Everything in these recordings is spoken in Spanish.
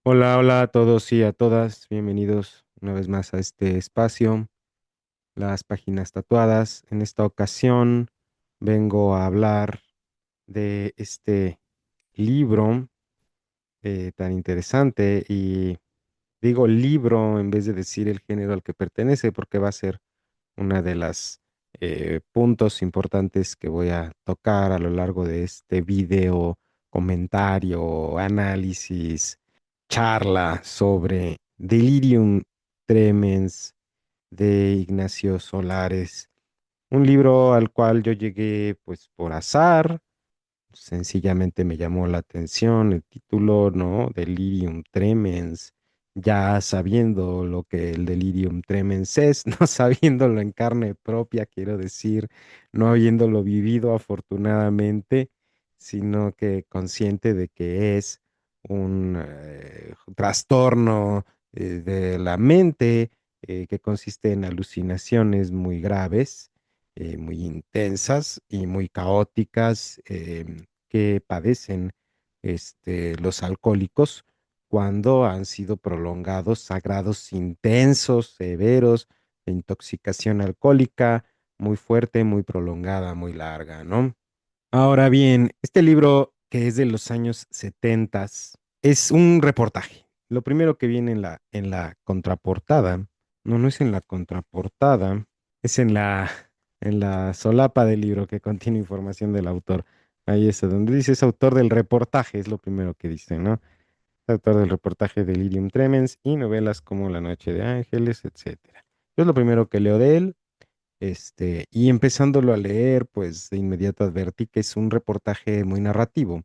Hola, hola a todos y a todas. Bienvenidos una vez más a este espacio, las páginas tatuadas. En esta ocasión vengo a hablar de este libro tan interesante y digo libro en vez de decir el género al que pertenece porque va a ser una de las puntos importantes que voy a tocar a lo largo de este video, comentario, análisis, charla sobre Delirium Tremens de Ignacio Solares, un libro al cual yo llegué pues por azar. Sencillamente me llamó la atención el título, ¿no? Delirium Tremens, ya sabiendo lo que el Delirium Tremens es, no sabiéndolo en carne propia, quiero decir, no habiéndolo vivido afortunadamente, sino que consciente de que es un trastorno de la mente que consiste en alucinaciones muy graves, muy intensas y muy caóticas, que padecen los alcohólicos cuando han sido prolongados a grados intensos, severos, de intoxicación alcohólica, muy fuerte, muy prolongada, muy larga, ¿no? Ahora bien, este libro que es de los años 70 es un reportaje. Lo primero que viene en la contraportada, no, no es en la contraportada, es en la solapa del libro que contiene información del autor. Ahí es donde dice, es autor del reportaje, es lo primero que dice, ¿no? Autor del reportaje de Delirium Tremens y novelas como La Noche de Ángeles, etcétera. Yo es lo primero que leo de él, y empezándolo a leer, pues de inmediato advertí que es un reportaje muy narrativo.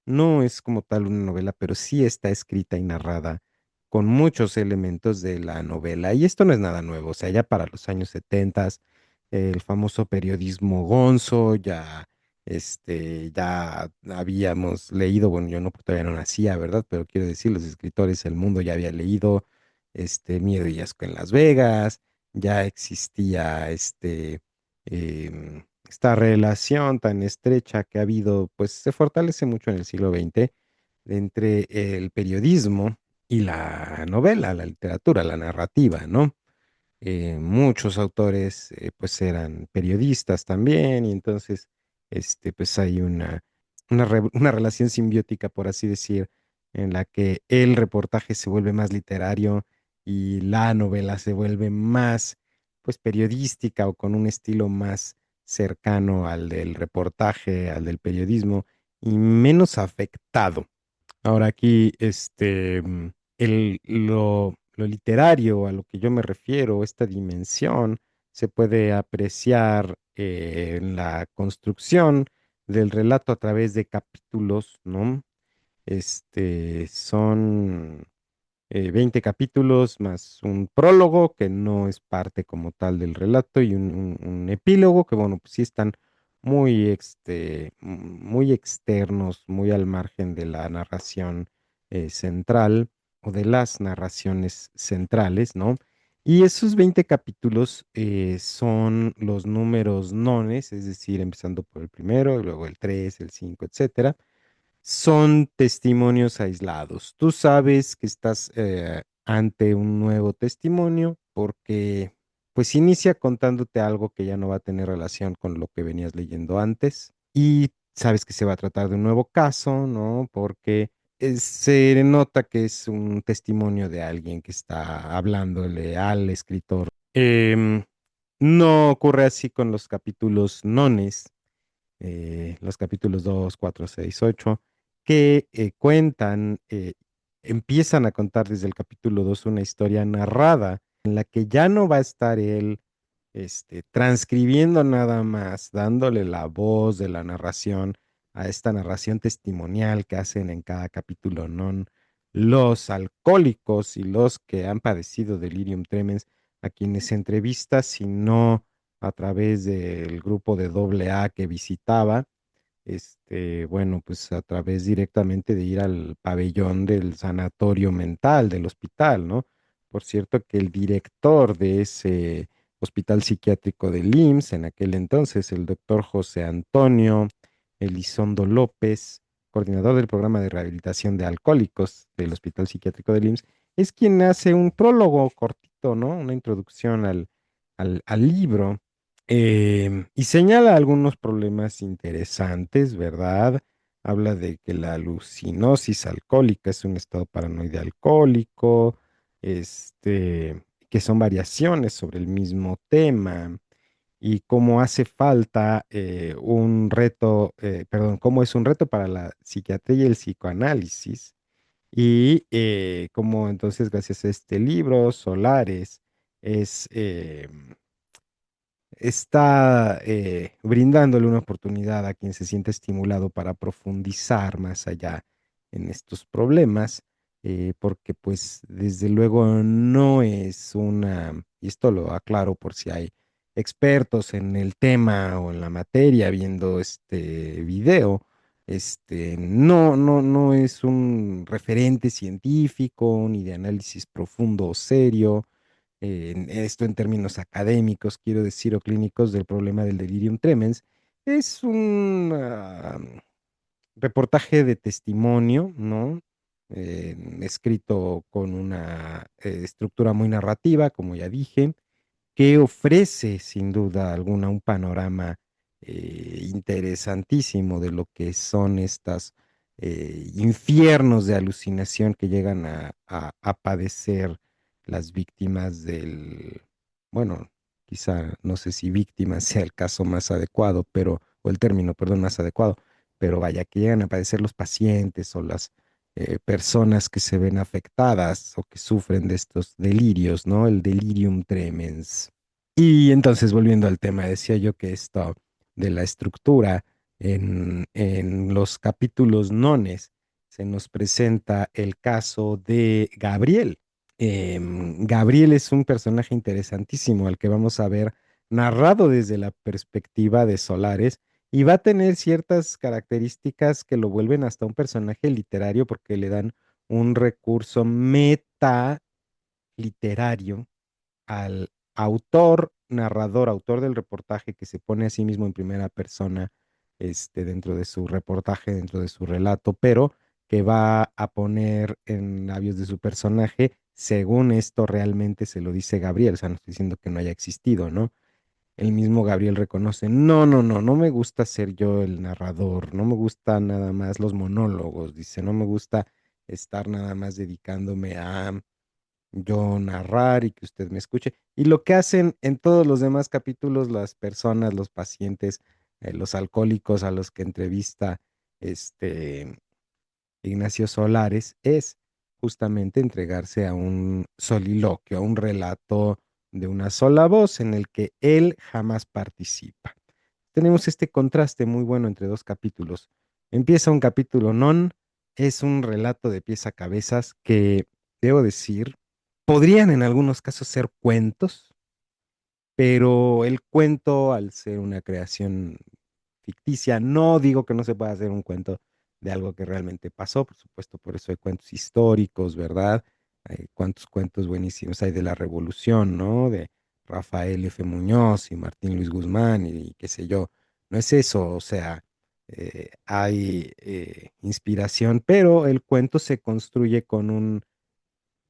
No es como tal una novela, pero sí está escrita y narrada con muchos elementos de la novela. Y esto no es nada nuevo, o sea, ya para los años 70, el famoso periodismo gonzo, ya habíamos leído, bueno, yo no, porque todavía no nacía, ¿verdad? Pero quiero decir, los escritores, el mundo ya había leído, Miedo y Asco en Las Vegas, ya existía, esta relación tan estrecha que ha habido, pues se fortalece mucho en el siglo XX entre el periodismo y la novela, la literatura, la narrativa, ¿no? Muchos autores pues eran periodistas también y entonces pues hay una relación simbiótica, por así decir, en la que el reportaje se vuelve más literario y la novela se vuelve más pues periodística o con un estilo más cercano al del reportaje, al del periodismo y menos afectado. Ahora aquí, lo literario a lo que yo me refiero, esta dimensión, se puede apreciar en la construcción del relato a través de capítulos, ¿no? Son 20 capítulos más un prólogo que no es parte como tal del relato y un epílogo que, bueno, pues sí están muy externos, muy al margen de la narración central o de las narraciones centrales, ¿no? Y esos 20 capítulos son los números nones, es decir, empezando por el primero, luego el 3, el 5, etcétera, son testimonios aislados. Tú sabes que estás ante un nuevo testimonio porque pues inicia contándote algo que ya no va a tener relación con lo que venías leyendo antes y sabes que se va a tratar de un nuevo caso, ¿no? Porque se nota que es un testimonio de alguien que está hablándole al escritor. No ocurre así con los capítulos nones, los capítulos 2, 4, 6, 8, que empiezan a contar desde el capítulo 2 una historia narrada en la que ya no va a estar él transcribiendo nada más, dándole la voz de la narración a esta narración testimonial que hacen en cada capítulo, ¿no? Los alcohólicos y los que han padecido delirium tremens, a quienes entrevista, sino a través del grupo de doble A que visitaba, bueno, pues a través directamente de ir al pabellón del sanatorio mental del hospital, ¿no? Por cierto que el director de ese hospital psiquiátrico del IMSS en aquel entonces, el doctor José Antonio Elizondo López, coordinador del programa de rehabilitación de alcohólicos del Hospital Psiquiátrico del IMSS, es quien hace un prólogo cortito, ¿no? Una introducción al libro, y señala algunos problemas interesantes, ¿verdad? Habla de que la alucinosis alcohólica es un estado paranoide alcohólico, que son variaciones sobre el mismo tema y cómo hace falta un reto, perdón, cómo es un reto para la psiquiatría y el psicoanálisis y cómo entonces gracias a este libro, Solares, es está brindándole una oportunidad a quien se siente estimulado para profundizar más allá en estos problemas, porque pues desde luego no es una, y esto lo aclaro por si hay expertos en el tema o en la materia viendo este video, no es un referente científico ni de análisis profundo o serio, en esto en términos académicos, quiero decir, o clínicos del problema del delirium tremens, es un reportaje de testimonio, ¿no? Escrito con una estructura muy narrativa, como ya dije, que ofrece sin duda alguna un panorama interesantísimo de lo que son estas infiernos de alucinación que llegan a padecer las víctimas del, bueno, quizá no sé si víctima sea el caso más adecuado, pero, o el término, perdón, más adecuado, pero vaya, que llegan a padecer los pacientes o las personas que se ven afectadas o que sufren de estos delirios, ¿no? El delirium tremens. Y entonces, volviendo al tema, decía yo que esto de la estructura en los capítulos nones se nos presenta el caso de Gabriel. Gabriel es un personaje interesantísimo al que vamos a ver narrado desde la perspectiva de Solares y va a tener ciertas características que lo vuelven hasta un personaje literario porque le dan un recurso meta literario al autor, narrador, autor del reportaje que se pone a sí mismo en primera persona, dentro de su reportaje, dentro de su relato, pero que va a poner en labios de su personaje, según esto realmente se lo dice Gabriel, o sea, no estoy diciendo que no haya existido, ¿no? El mismo Gabriel reconoce, no me gusta ser yo el narrador, no me gusta nada más los monólogos, dice, no me gusta estar nada más dedicándome a yo narrar y que usted me escuche. Y lo que hacen en todos los demás capítulos las personas, los pacientes, los alcohólicos a los que entrevista este Ignacio Solares es justamente entregarse a un soliloquio, a un relato de una sola voz en el que él jamás participa. Tenemos este contraste muy bueno entre dos capítulos. Empieza un capítulo non, es un relato de pies a cabezas que, debo decir, podrían en algunos casos ser cuentos, pero el cuento, al ser una creación ficticia, no digo que no se pueda hacer un cuento de algo que realmente pasó, por supuesto, por eso hay cuentos históricos, ¿verdad? Hay cuantos cuentos buenísimos hay de la Revolución, ¿no? De Rafael F. Muñoz y Martín Luis Guzmán y qué sé yo. No es eso, o sea, hay inspiración, pero el cuento se construye con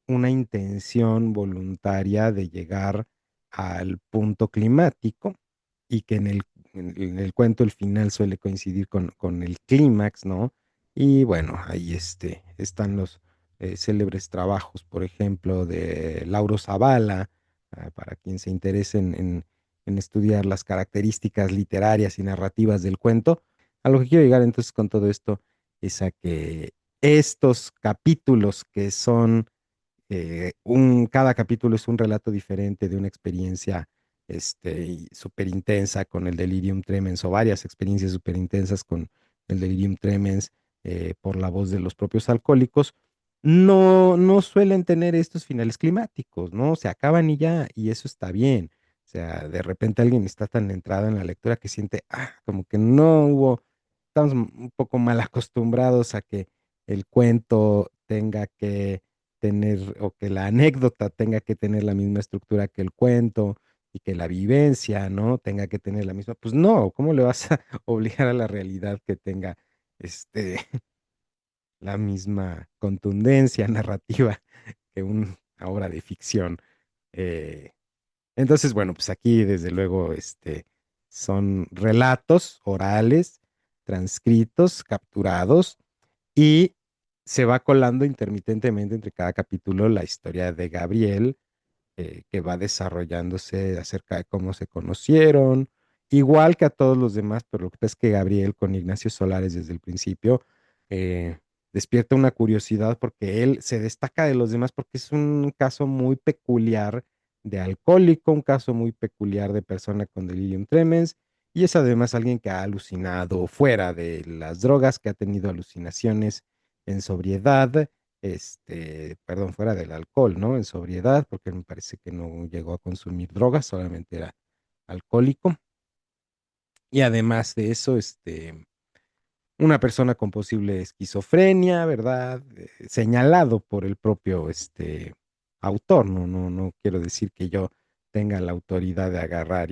una intención voluntaria de llegar al punto climático y que en el cuento el final suele coincidir con el clímax, ¿no? Y bueno, ahí están los célebres trabajos, por ejemplo, de Lauro Zavala, para quien se interese en estudiar las características literarias y narrativas del cuento. A lo que quiero llegar entonces con todo esto es a que estos capítulos que son cada capítulo es un relato diferente de una experiencia súper intensa con el delirium tremens o varias experiencias súper intensas con el delirium tremens por la voz de los propios alcohólicos. No suelen tener estos finales climáticos, ¿no? Se acaban y ya, y eso está bien. O sea, de repente alguien está tan entrado en la lectura que siente, como que no hubo, estamos un poco mal acostumbrados a que el cuento tenga que tener o que la anécdota tenga que tener la misma estructura que el cuento y que la vivencia, ¿no? Tenga que tener la misma. Pues no, ¿cómo le vas a obligar a la realidad que tenga este la misma contundencia narrativa que una obra de ficción. Eh, entonces, bueno, pues aquí desde luego son relatos orales, transcritos, capturados y se va colando intermitentemente entre cada capítulo la historia de Gabriel, que va desarrollándose acerca de cómo se conocieron, igual que a todos los demás, pero lo que pasa es que Gabriel con Ignacio Solares desde el principio eh, despierta una curiosidad porque él se destaca de los demás porque es un caso muy peculiar de alcohólico, un caso muy peculiar de persona con delirium tremens, y es además alguien que ha alucinado fuera de las drogas, que ha tenido alucinaciones en sobriedad, perdón, fuera del alcohol, ¿no? En sobriedad, porque me parece que no llegó a consumir drogas, solamente era alcohólico. Y además de eso, una persona con posible esquizofrenia, ¿verdad? Señalado por el propio, autor, no quiero decir que yo tenga la autoridad de agarrar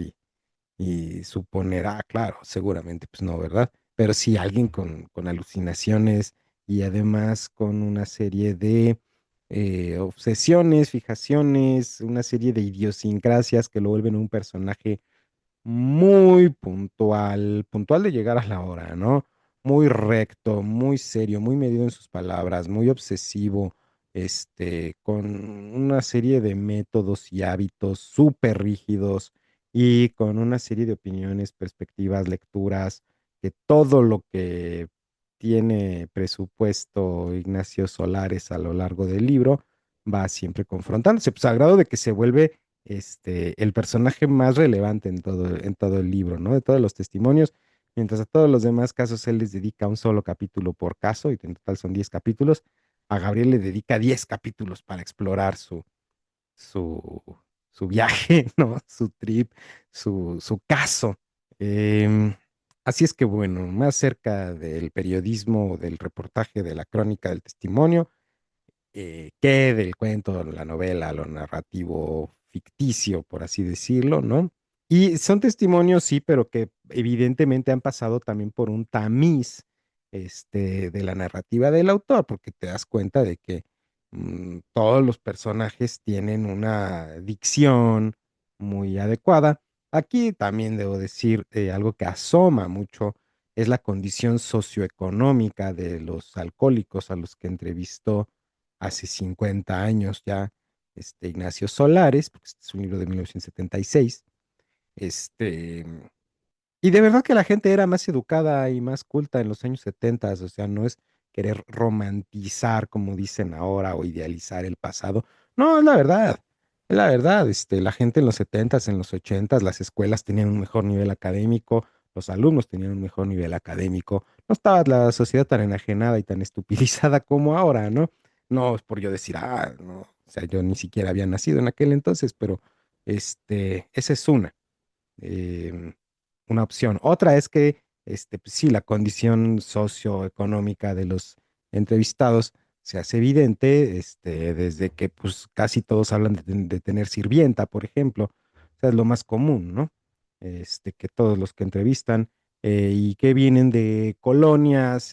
y suponer, ah, claro, seguramente, pues no, ¿verdad? Pero sí alguien con alucinaciones y además con una serie de obsesiones, fijaciones, una serie de idiosincrasias que lo vuelven un personaje muy puntual, puntual de llegar a la hora, ¿no? Muy recto, muy serio, muy medido en sus palabras, muy obsesivo, con una serie de métodos y hábitos súper rígidos y con una serie de opiniones, perspectivas, lecturas, que todo lo que tiene presupuesto Ignacio Solares a lo largo del libro va siempre confrontándose, pues al grado de que se vuelve el personaje más relevante en todo el libro, ¿no? De todos los testimonios, mientras a todos los demás casos él les dedica un solo capítulo por caso, y en total son 10 capítulos, a Gabriel le dedica 10 capítulos para explorar su, su viaje, ¿no? Su trip, su caso. Em, Así es que bueno, más cerca del periodismo, del reportaje, de la crónica, del testimonio, que del cuento, la novela, lo narrativo ficticio, por así decirlo, ¿no? Y son testimonios, sí, pero que evidentemente han pasado también por un tamiz, de la narrativa del autor, porque te das cuenta de que todos los personajes tienen una dicción muy adecuada. Aquí también debo decir algo que asoma mucho es la condición socioeconómica de los alcohólicos a los que entrevistó hace 50 años ya, Ignacio Solares, porque este es un libro de 1976. Este, y de verdad que la gente era más educada y más culta en los años 70, o sea, no es querer romantizar, como dicen ahora, o idealizar el pasado. No, es la verdad, la gente en los 70, en los 80, las escuelas tenían un mejor nivel académico, los alumnos tenían un mejor nivel académico, no estaba la sociedad tan enajenada y tan estupidizada como ahora, ¿no? No es por yo decir, ah, no, o sea, yo ni siquiera había nacido en aquel entonces, pero esa es em, una opción. Otra es que, pues sí, la condición socioeconómica de los entrevistados se hace evidente, desde que pues casi todos hablan de tener sirvienta, por ejemplo. O sea, es lo más común, ¿no? Que todos los que entrevistan y que vienen de colonias,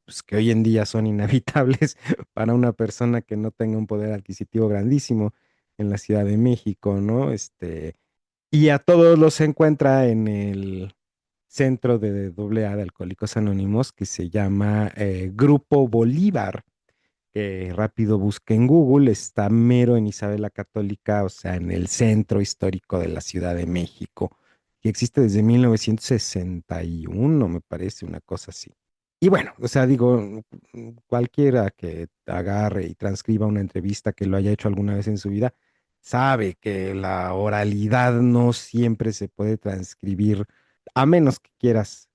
pues que hoy en día son inhabitables para una persona que no tenga un poder adquisitivo grandísimo en la Ciudad de México, ¿no? Y a todos los encuentra en el centro de AA de Alcohólicos Anónimos que se llama Grupo Bolívar, que rápido busca en Google, está mero en Isabel la Católica, o sea, en el centro histórico de la Ciudad de México, que existe desde 1961, me parece, una cosa así. Y bueno, o sea, digo, cualquiera que agarre y transcriba una entrevista que lo haya hecho alguna vez en su vida, sabe que la oralidad no siempre se puede transcribir, a menos que quieras,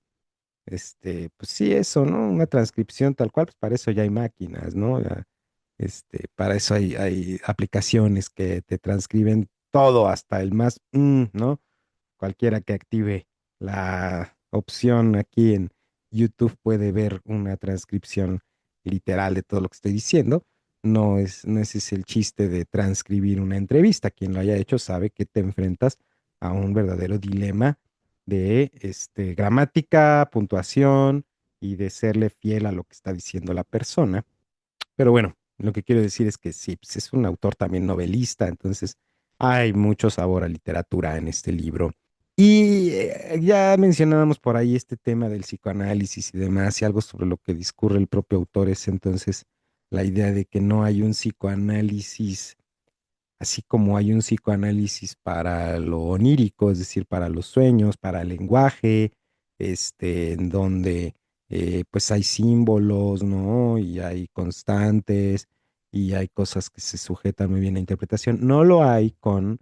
pues sí, eso, ¿no? Una transcripción tal cual, pues para eso ya hay máquinas, ¿no? Ya, para eso hay aplicaciones que te transcriben todo, hasta el más, ¿no? Cualquiera que active la opción aquí en YouTube puede ver una transcripción literal de todo lo que estoy diciendo. No ese es el chiste de transcribir una entrevista. Quien lo haya hecho sabe que te enfrentas a un verdadero dilema de gramática, puntuación, y de serle fiel a lo que está diciendo la persona. Pero bueno, lo que quiero decir es que sí, pues es un autor también novelista, entonces hay mucho sabor a literatura en este libro. Y ya mencionábamos por ahí este tema del psicoanálisis y demás, y algo sobre lo que discurre el propio autor es entonces la idea de que no hay un psicoanálisis así como hay un psicoanálisis para lo onírico, es decir, para los sueños, para el lenguaje, en donde pues hay símbolos, ¿no? Y hay constantes y hay cosas que se sujetan muy bien a interpretación. No lo hay con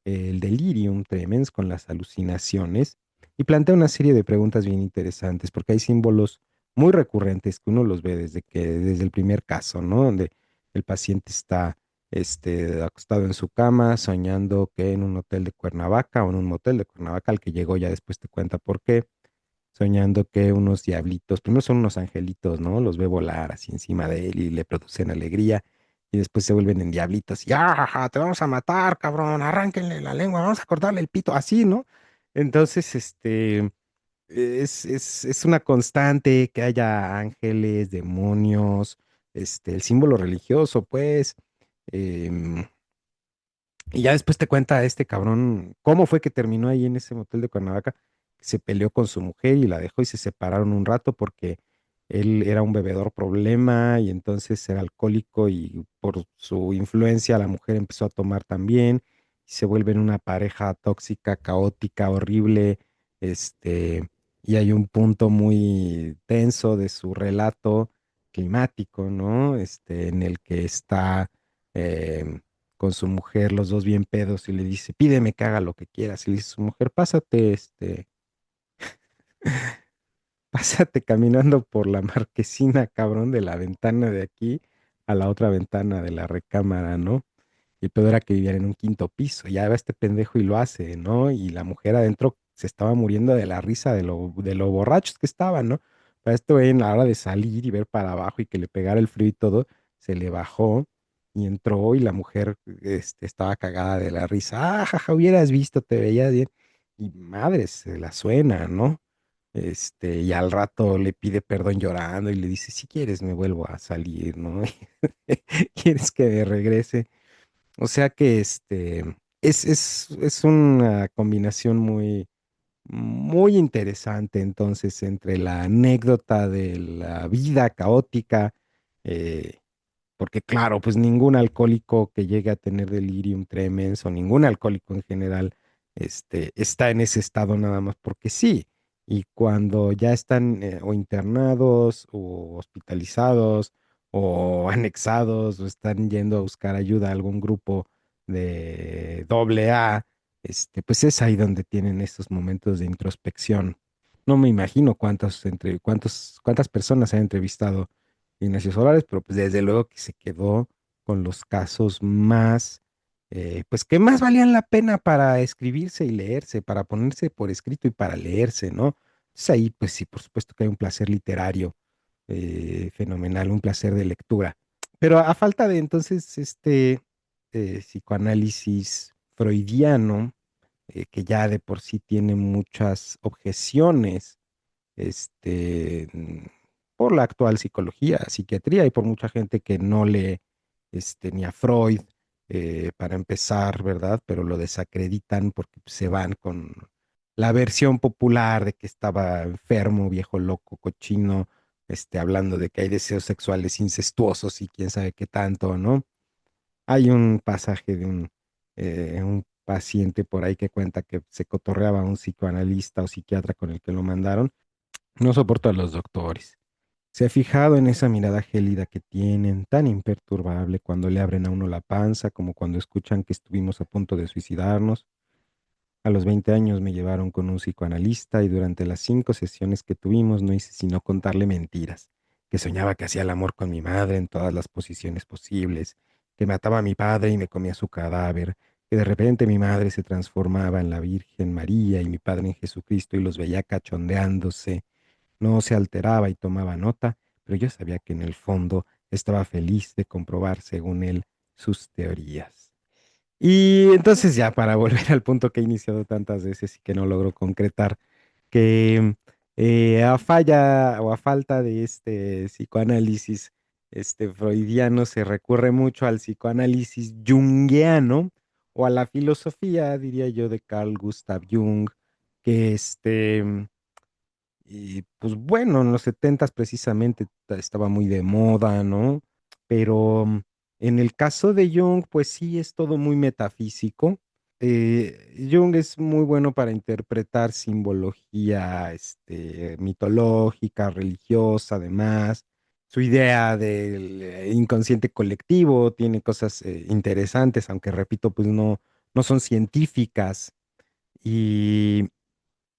el delirium tremens, con las alucinaciones, y plantea una serie de preguntas bien interesantes, porque hay símbolos muy recurrentes que uno los ve desde el primer caso, ¿no? Donde el paciente está acostado en su cama, soñando que en un hotel de Cuernavaca o en un motel de Cuernavaca, al que llegó ya después te cuenta por qué, soñando que unos diablitos, primero son unos angelitos, ¿no? Los ve volar así encima de él y le producen alegría, y después se vuelven en diablitos, y ¡ah, te vamos a matar, cabrón! Arránquenle la lengua, vamos a cortarle el pito, así, ¿no? Entonces, es una constante que haya ángeles, demonios, el símbolo religioso, pues. em, y ya después te cuenta este cabrón cómo fue que terminó ahí en ese motel de Cuernavaca. Se peleó con su mujer y la dejó y se separaron un rato porque él era un bebedor problema y entonces era alcohólico y por su influencia la mujer empezó a tomar también y se vuelven una pareja tóxica, caótica, horrible. Este, y hay un punto muy tenso de su relato climático, ¿no? En el que está em, con su mujer, los dos bien pedos, y le dice, pídeme que haga lo que quieras. Y le dice su mujer, pásate, pásate caminando por la marquesina, cabrón, de la ventana de aquí a la otra ventana de la recámara, ¿no? Y el pedo era que vivían en un quinto piso. Ya va este pendejo y lo hace, ¿no? Y la mujer adentro se estaba muriendo de la risa de lo borrachos que estaban, ¿no? Para esto, güey, en la hora de salir y ver para abajo y que le pegara el frío y todo, se le bajó y entró y la mujer estaba cagada de la risa. Ah, jaja, hubieras visto, te veías bien. Y madre, se la suena, ¿no? Y al rato le pide perdón llorando y le dice, si quieres me vuelvo a salir, ¿no? ¿Quieres que me regrese? O sea que es una combinación muy, muy interesante entonces entre la anécdota de la vida caótica, eh, porque claro, pues ningún alcohólico que llegue a tener delirium tremens o ningún alcohólico en general, está en ese estado nada más porque sí. Y cuando ya están o internados o hospitalizados o anexados o están yendo a buscar ayuda a algún grupo de doble A, pues es ahí donde tienen estos momentos de introspección. No me imagino cuántas personas han entrevistado Ignacio Solares, pero pues desde luego que se quedó con los casos más, pues que más valían la pena para escribirse y leerse, para ponerse por escrito y para leerse, ¿no? Entonces ahí, pues sí, por supuesto que hay un placer literario fenomenal, un placer de lectura. Pero a falta de entonces psicoanálisis freudiano, que ya de por sí tiene muchas objeciones, este, mm, por la actual psicología, psiquiatría y por mucha gente que no lee ni a Freud, para empezar, ¿verdad? Pero lo desacreditan porque se van con la versión popular de que estaba enfermo, viejo, loco, cochino, hablando de que hay deseos sexuales incestuosos y quién sabe qué tanto, ¿no? Hay un pasaje de un paciente por ahí que cuenta que se cotorreaba a un psicoanalista o psiquiatra con el que lo mandaron. No soporto a los doctores. Se ha fijado en esa mirada gélida que tienen, tan imperturbable cuando le abren a uno la panza, como cuando escuchan que estuvimos a punto de suicidarnos. A los 20 años me llevaron con un psicoanalista y durante las 5 sesiones que tuvimos no hice sino contarle mentiras, que soñaba que hacía el amor con mi madre en todas las posiciones posibles, que mataba a mi padre y me comía su cadáver, que de repente mi madre se transformaba en la Virgen María y mi padre en Jesucristo y los veía cachondeándose. No se alteraba y tomaba nota, pero yo sabía que en el fondo estaba feliz de comprobar, según él, sus teorías. Y entonces ya para volver al punto que he iniciado tantas veces y que no logro concretar, que A falla o a falta de este psicoanálisis freudiano, se recurre mucho al psicoanálisis junguiano o a la filosofía, diría yo, de Carl Gustav Jung, que y pues bueno, en los setentas precisamente estaba muy de moda, ¿no? Pero en el caso de Jung, pues sí es todo muy metafísico. Jung es muy bueno para interpretar simbología, mitológica, religiosa, además. Su idea del inconsciente colectivo tiene cosas interesantes, aunque repito, pues no son científicas. Y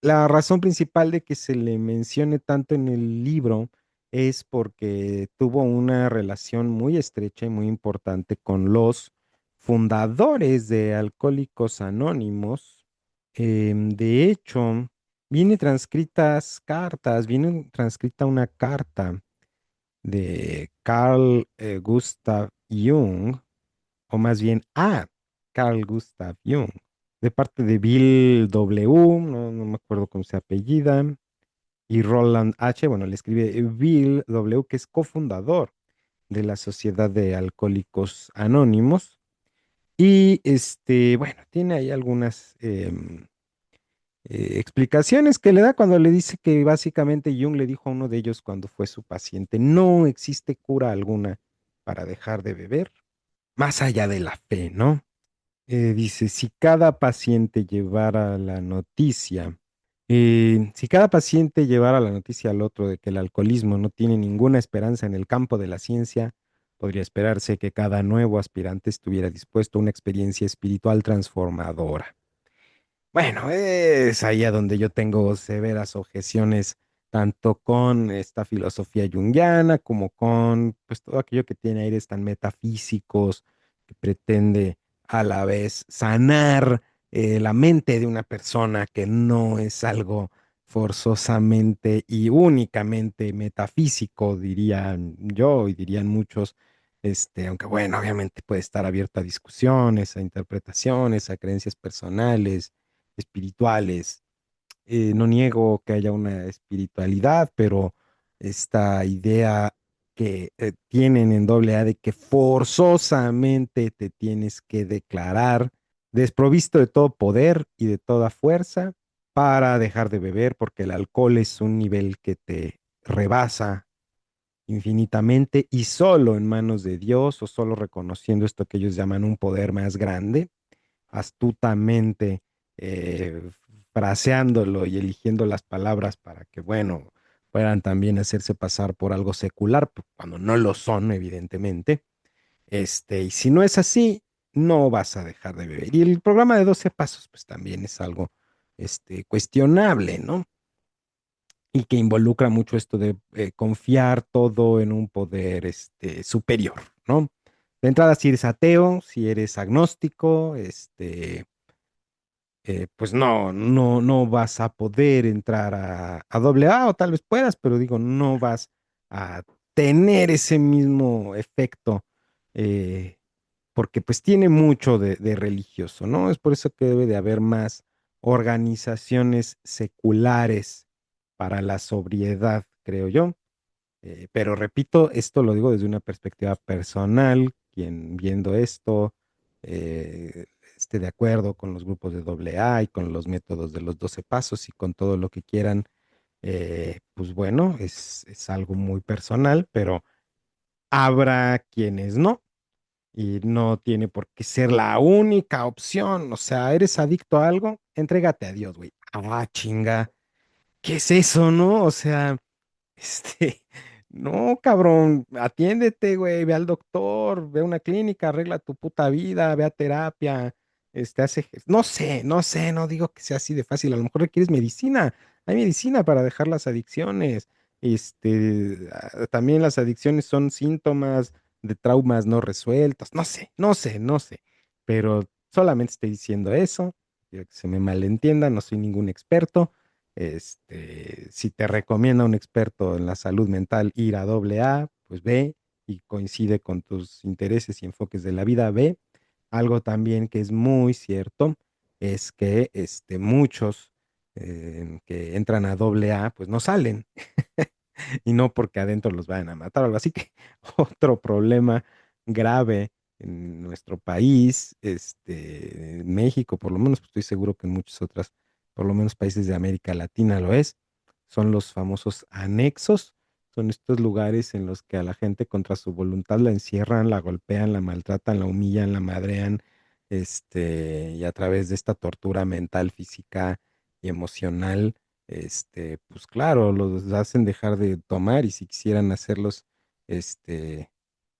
la razón principal de que se le mencione tanto en el libro es porque tuvo una relación muy estrecha y muy importante con los fundadores de Alcohólicos Anónimos. De hecho, viene transcrita una carta de Carl Gustav Jung, o más bien a Carl Gustav Jung, de parte de Bill W., no me acuerdo cómo se apellida, y Roland H., bueno, le escribe Bill W., que es cofundador de la Sociedad de Alcohólicos Anónimos. Y bueno, tiene ahí algunas explicaciones que le da cuando le dice que básicamente Jung le dijo a uno de ellos cuando fue su paciente, no existe cura alguna para dejar de beber, más allá de la fe, ¿no? Dice, si cada paciente llevara la noticia, si cada paciente llevara la noticia al otro de que el alcoholismo no tiene ninguna esperanza en el campo de la ciencia, podría esperarse que cada nuevo aspirante estuviera dispuesto a una experiencia espiritual transformadora. Bueno, es ahí a donde yo tengo severas objeciones, tanto con esta filosofía junguiana como con pues todo aquello que tiene aires tan metafísicos, que pretende a la vez sanar la mente de una persona, que no es algo forzosamente y únicamente metafísico, dirían yo y dirían muchos. Aunque bueno, obviamente puede estar abierto a discusiones, a interpretaciones, a creencias personales espirituales. No niego que haya una espiritualidad, pero esta idea que tienen en doble A de que forzosamente te tienes que declarar desprovisto de todo poder y de toda fuerza para dejar de beber, porque el alcohol es un nivel que te rebasa infinitamente y solo en manos de Dios o solo reconociendo esto que ellos llaman un poder más grande astutamente eh, fraseándolo y eligiendo las palabras para que, bueno, puedan también hacerse pasar por algo secular, cuando no lo son, evidentemente. Y si no es así, no vas a dejar de beber. Y el programa de 12 pasos, pues también es algo, cuestionable, ¿no? Y que involucra mucho esto de confiar todo en un poder, superior, ¿no? De entrada, si eres ateo, si eres agnóstico, pues no vas a poder entrar a doble A, o tal vez puedas, pero digo, no vas a tener ese mismo efecto, eh, porque pues tiene mucho de religioso, ¿no? Es por eso que debe de haber más organizaciones seculares para la sobriedad, creo yo. Pero repito, esto lo digo desde una perspectiva personal, quien viendo esto esté de acuerdo con los grupos de doble A y con los métodos de los 12 pasos y con todo lo que quieran, pues bueno, es algo muy personal, pero habrá quienes no, y no tiene por qué ser la única opción. O sea, ¿eres adicto a algo? Entrégate a Dios, güey. Ah, chinga. ¿Qué es eso, no? O sea... Este, no, cabrón, atiéndete, güey, ve al doctor, ve a una clínica, arregla tu puta vida, ve a terapia, no sé, no digo que sea así de fácil, a lo mejor requieres medicina, hay medicina para dejar las adicciones, también las adicciones son síntomas de traumas no resueltos, no sé, pero solamente estoy diciendo eso, quiero que se me malentienda, no soy ningún experto. Si te recomienda un experto en la salud mental ir a doble A, pues ve y coincide con tus intereses y enfoques de la vida, ve. Algo también que es muy cierto es que muchos que entran a doble A, pues no salen. Y no porque adentro los vayan a matar o algo así que otro problema grave en nuestro país, en México, por lo menos, pues, estoy seguro que en muchos otros, por lo menos países de América Latina lo es, son los famosos anexos. Son estos lugares en los que a la gente contra su voluntad la encierran, la golpean, la maltratan, la humillan, la madrean, y a través de esta tortura mental, física y emocional, pues claro, los hacen dejar de tomar y si quisieran hacerlos,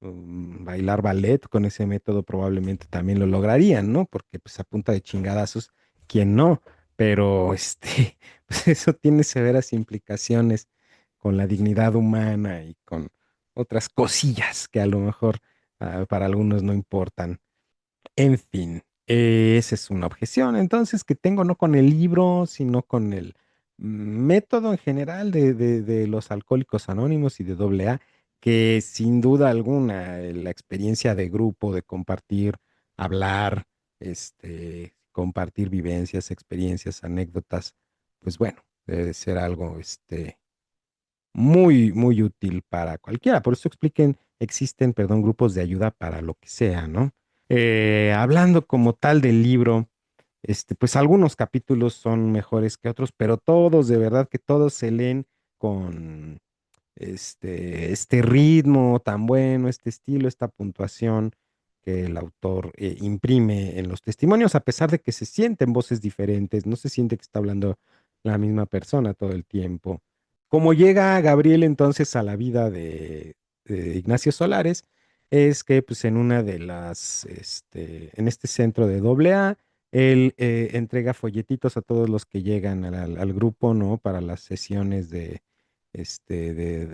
bailar ballet con ese método probablemente también lo lograrían, ¿no? Porque pues a punta de chingadazos, ¿quién no? Pero pues eso tiene severas implicaciones con la dignidad humana y con otras cosillas que a lo mejor para algunos no importan. En fin, esa es una objeción, entonces, que tengo no con el libro, sino con el método en general de los alcohólicos anónimos y de doble A, que sin duda alguna, la experiencia de grupo, de compartir, hablar, compartir vivencias, experiencias, anécdotas, pues bueno, debe ser algo, muy, muy útil para cualquiera. Por eso existen, perdón, grupos de ayuda para lo que sea, ¿no? Hablando como tal del libro, pues algunos capítulos son mejores que otros, pero todos, de verdad que todos se leen con este ritmo tan bueno, este estilo, esta puntuación que el autor imprime en los testimonios, a pesar de que se sienten voces diferentes, no se siente que está hablando la misma persona todo el tiempo. Como llega Gabriel entonces a la vida de Ignacio Solares, es que pues en una de en este centro de doble A, él entrega folletitos a todos los que llegan al grupo, ¿no? Para las sesiones de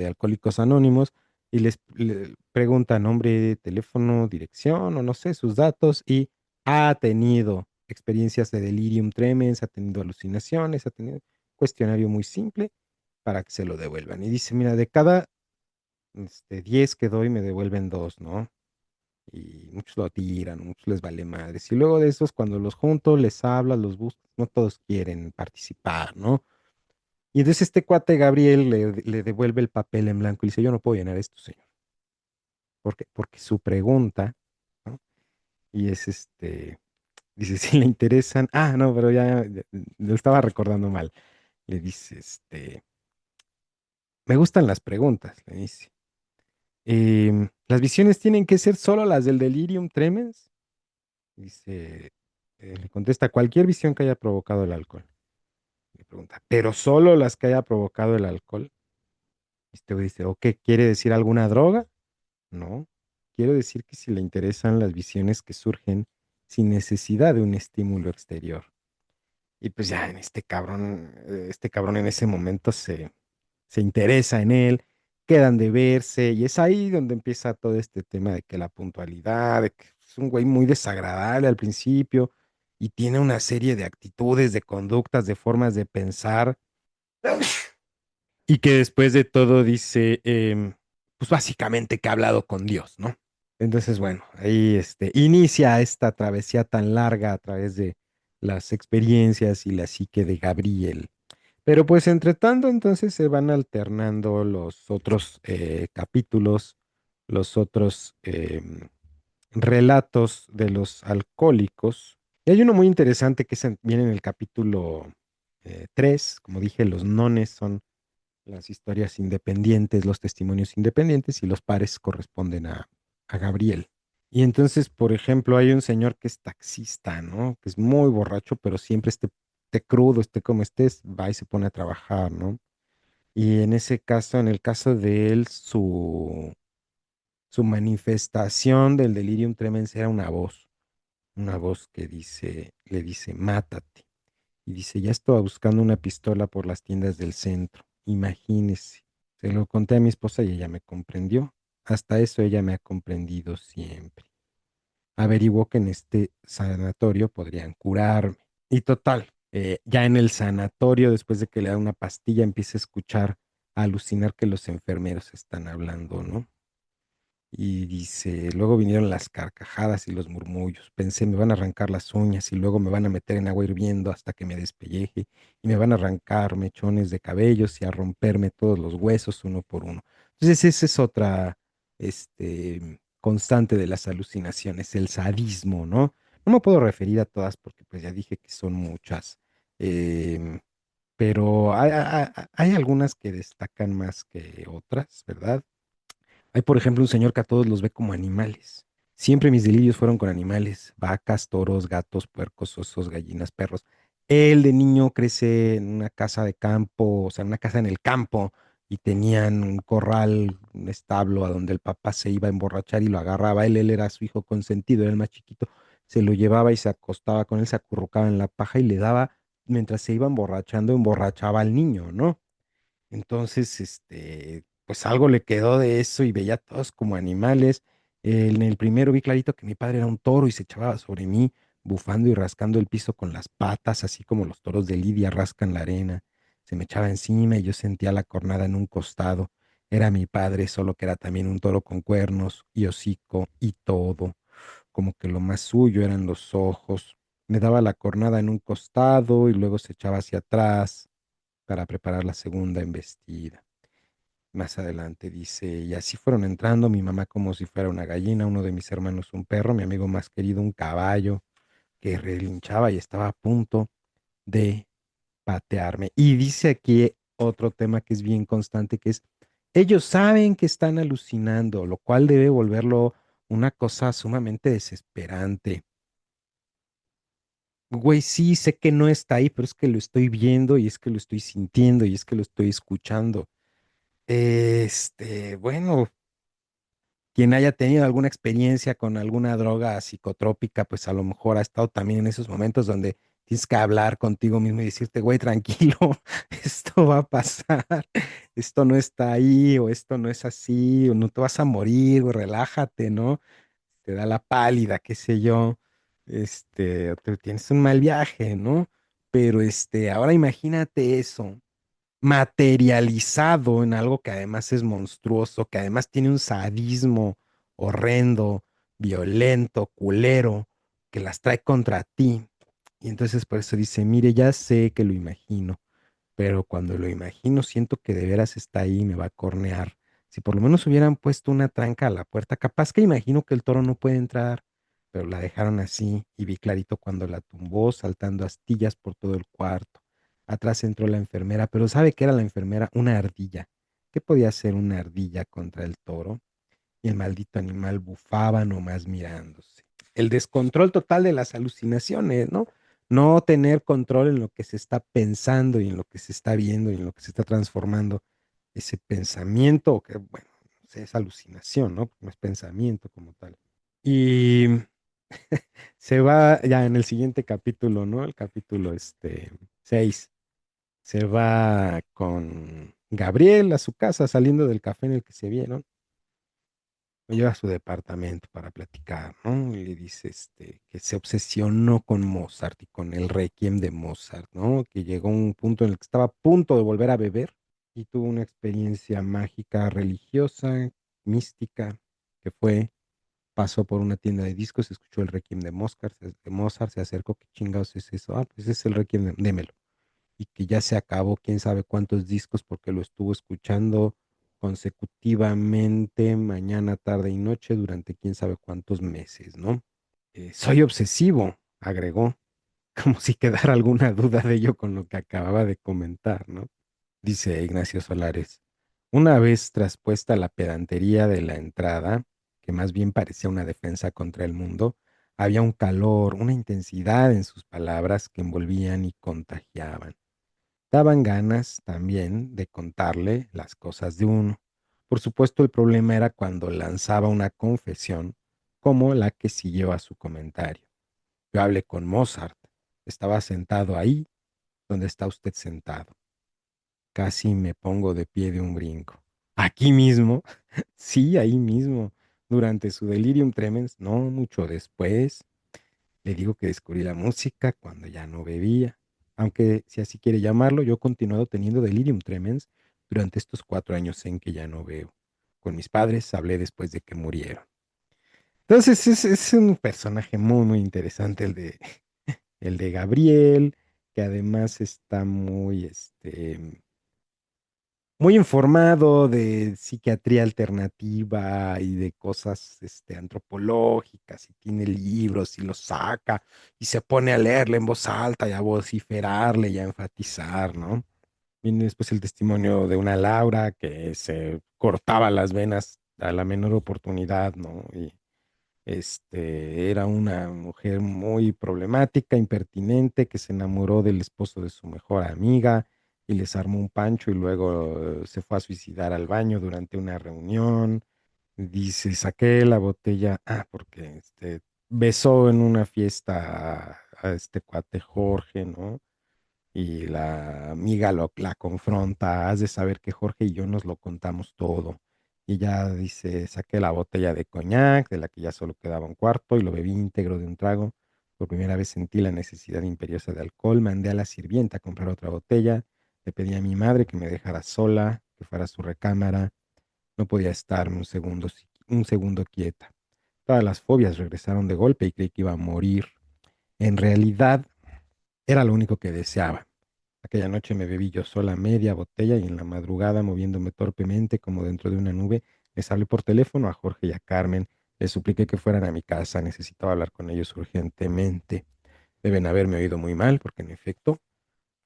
Alcohólicos Anónimos y le pregunta nombre, teléfono, dirección o no sé, sus datos y ha tenido experiencias de delirium tremens, ha tenido alucinaciones, ha tenido cuestionario muy simple para que se lo devuelvan. Y dice, mira, de cada 10 que doy me devuelven dos, ¿no? Y muchos lo tiran, muchos les vale madres. Y luego de esos, cuando los junto, les hablas, los buscas, no todos quieren participar, ¿no? Y entonces este cuate Gabriel le devuelve el papel en blanco y le dice, yo no puedo llenar esto, señor. ¿Por qué? Porque su pregunta, ¿no? Y es dice, si le interesan, no, pero ya lo estaba recordando mal. Le dice, me gustan las preguntas, le dice. ¿Las visiones tienen que ser solo las del delirium tremens? Dice, le contesta, cualquier visión que haya provocado el alcohol. Le pregunta, ¿pero solo las que haya provocado el alcohol? Y este güey dice, ¿o qué quiere decir alguna droga? No, quiero decir que si le interesan las visiones que surgen sin necesidad de un estímulo exterior. Y pues ya en este cabrón en ese momento se interesa en él, quedan de verse y es ahí donde empieza todo este tema de que la puntualidad, de que es un güey muy desagradable al principio y tiene una serie de actitudes, de conductas, de formas de pensar y que después de todo dice, pues básicamente que ha hablado con Dios, ¿no? Entonces, bueno, ahí inicia esta travesía tan larga a través de las experiencias y la psique de Gabriel. Pero pues entre tanto, entonces se van alternando los otros capítulos, los otros relatos de los alcohólicos. Y hay uno muy interesante que viene en el capítulo 3, como dije, los nones son las historias independientes, los testimonios independientes y los pares corresponden a Gabriel. Y entonces, por ejemplo, hay un señor que es taxista, ¿no? Que es muy borracho, pero siempre esté crudo, esté como estés, va y se pone a trabajar, ¿no? Y en ese caso, en el caso de él, su manifestación del delirium tremens era una voz que le dice, mátate. Y dice, ya estaba buscando una pistola por las tiendas del centro. Imagínese. Se lo conté a mi esposa y ella me comprendió. Hasta eso ella me ha comprendido siempre. Averiguó que en este sanatorio podrían curarme. Y total, ya en el sanatorio, después de que le da una pastilla, empieza a escuchar, a alucinar que los enfermeros están hablando, ¿no? Y dice, luego vinieron las carcajadas y los murmullos. Pensé, me van a arrancar las uñas y luego me van a meter en agua hirviendo hasta que me despelleje y me van a arrancar mechones de cabellos y a romperme todos los huesos uno por uno. Entonces, esa es otra, constante de las alucinaciones, el sadismo, ¿no? No me puedo referir a todas porque pues ya dije que son muchas, em, pero hay algunas que destacan más que otras, ¿verdad? Hay, por ejemplo, un señor que a todos los ve como animales. Siempre mis delirios fueron con animales, vacas, toros, gatos, puercos, osos, gallinas, perros. Él de niño crece en una casa de campo, o sea, en una casa en el campo, y tenían un corral, un establo a donde el papá se iba a emborrachar y lo agarraba. Él era su hijo consentido, era el más chiquito. Se lo llevaba y se acostaba con él, se acurrucaba en la paja y le daba, mientras se iba emborrachando, emborrachaba al niño, ¿no? Entonces, pues algo le quedó de eso y veía a todos como animales. En el primero vi clarito que mi padre era un toro y se echaba sobre mí, bufando y rascando el piso con las patas, así como los toros de Lidia rascan la arena. Se me echaba encima y yo sentía la cornada en un costado. Era mi padre, solo que era también un toro con cuernos y hocico y todo. Como que lo más suyo eran los ojos. Me daba la cornada en un costado y luego se echaba hacia atrás para preparar la segunda embestida. Más adelante dice, y así fueron entrando, mi mamá como si fuera una gallina, uno de mis hermanos un perro, mi amigo más querido un caballo que relinchaba y estaba a punto de patearme. Y dice aquí otro tema que es bien constante, que es, ellos saben que están alucinando, lo cual debe volverlo una cosa sumamente desesperante. Güey, sí, sé que no está ahí, pero es que lo estoy viendo y es que lo estoy sintiendo y es que lo estoy escuchando. Bueno, quien haya tenido alguna experiencia con alguna droga psicotrópica, pues a lo mejor ha estado también en esos momentos donde tienes que hablar contigo mismo y decirte, güey, tranquilo, esto va a pasar, esto no está ahí, o esto no es así, o no te vas a morir, o relájate, ¿no? Te da la pálida, qué sé yo, o te tienes un mal viaje, ¿no? Pero ahora imagínate eso materializado en algo que además es monstruoso, que además tiene un sadismo horrendo, violento, culero, que las trae contra ti. Y entonces por eso dice, mire, ya sé que lo imagino, pero cuando lo imagino siento que de veras está ahí y me va a cornear. Si por lo menos hubieran puesto una tranca a la puerta, capaz que imagino que el toro no puede entrar, pero la dejaron así y vi clarito cuando la tumbó, saltando astillas por todo el cuarto. Atrás entró la enfermera, pero ¿sabe qué era la enfermera? Una ardilla. ¿Qué podía hacer una ardilla contra el toro? Y el maldito animal bufaba nomás mirándose. El descontrol total de las alucinaciones, ¿no? No tener control en lo que se está pensando y en lo que se está viendo y en lo que se está transformando. Ese pensamiento, que bueno, es alucinación, ¿no? No es pensamiento como tal. Y se va ya en el siguiente capítulo, ¿no? El capítulo 6. Se va con Gabriel a su casa saliendo del café en el que se vieron. Lo lleva a su departamento para platicar, ¿no? Y le dice que se obsesionó con Mozart y con el Requiem de Mozart, ¿no? Que llegó a un punto en el que estaba a punto de volver a beber y tuvo una experiencia mágica, religiosa, mística, que fue, pasó por una tienda de discos, escuchó el Requiem de Mozart, se acercó, ¿qué chingados es eso? Ah, pues es el Requiem, démelo y que ya se acabó quién sabe cuántos discos porque lo estuvo escuchando consecutivamente mañana, tarde y noche durante quién sabe cuántos meses, ¿no? Soy obsesivo, agregó, como si quedara alguna duda de ello con lo que acababa de comentar, ¿no? Dice Ignacio Solares, una vez traspuesta la pedantería de la entrada, que más bien parecía una defensa contra el mundo, había un calor, una intensidad en sus palabras que envolvían y contagiaban. Daban ganas también de contarle las cosas de uno. Por supuesto, el problema era cuando lanzaba una confesión como la que siguió a su comentario. Yo hablé con Mozart. Estaba sentado ahí donde está usted sentado. Casi me pongo de pie de un brinco. Aquí mismo, sí, ahí mismo, durante su delirium tremens, no mucho después. Le digo que descubrí la música cuando ya no bebía. Aunque, si así quiere llamarlo, yo he continuado teniendo delirium tremens durante estos 4 años en que ya no veo. con mis padres, hablé después de que murieron. Entonces es un personaje muy, muy interesante el de Gabriel, que además está muy, muy informado de psiquiatría alternativa y de cosas, antropológicas, y tiene libros y los saca y se pone a leerle en voz alta y a vociferarle y a enfatizar, ¿no? Viene después el testimonio de una Laura que se cortaba las venas a la menor oportunidad, ¿no? Y era una mujer muy problemática, impertinente, que se enamoró del esposo de su mejor amiga y les armó un pancho y luego se fue a suicidar al baño durante una reunión. Dice, saqué la botella, porque besó en una fiesta a este cuate Jorge, ¿no? Y la amiga la confronta, has de saber que Jorge y yo nos lo contamos todo. Y ella dice, saqué la botella de coñac, de la que ya solo quedaba un cuarto, y lo bebí íntegro de un trago. Por primera vez sentí la necesidad imperiosa de alcohol, mandé a la sirvienta a comprar otra botella, le pedí a mi madre que me dejara sola, que fuera a su recámara. No podía estarme un segundo quieta. Todas las fobias regresaron de golpe y creí que iba a morir. En realidad, era lo único que deseaba. Aquella noche me bebí yo sola media botella y en la madrugada, moviéndome torpemente como dentro de una nube, les hablé por teléfono a Jorge y a Carmen. Les supliqué que fueran a mi casa. Necesitaba hablar con ellos urgentemente. Deben haberme oído muy mal, porque en efecto,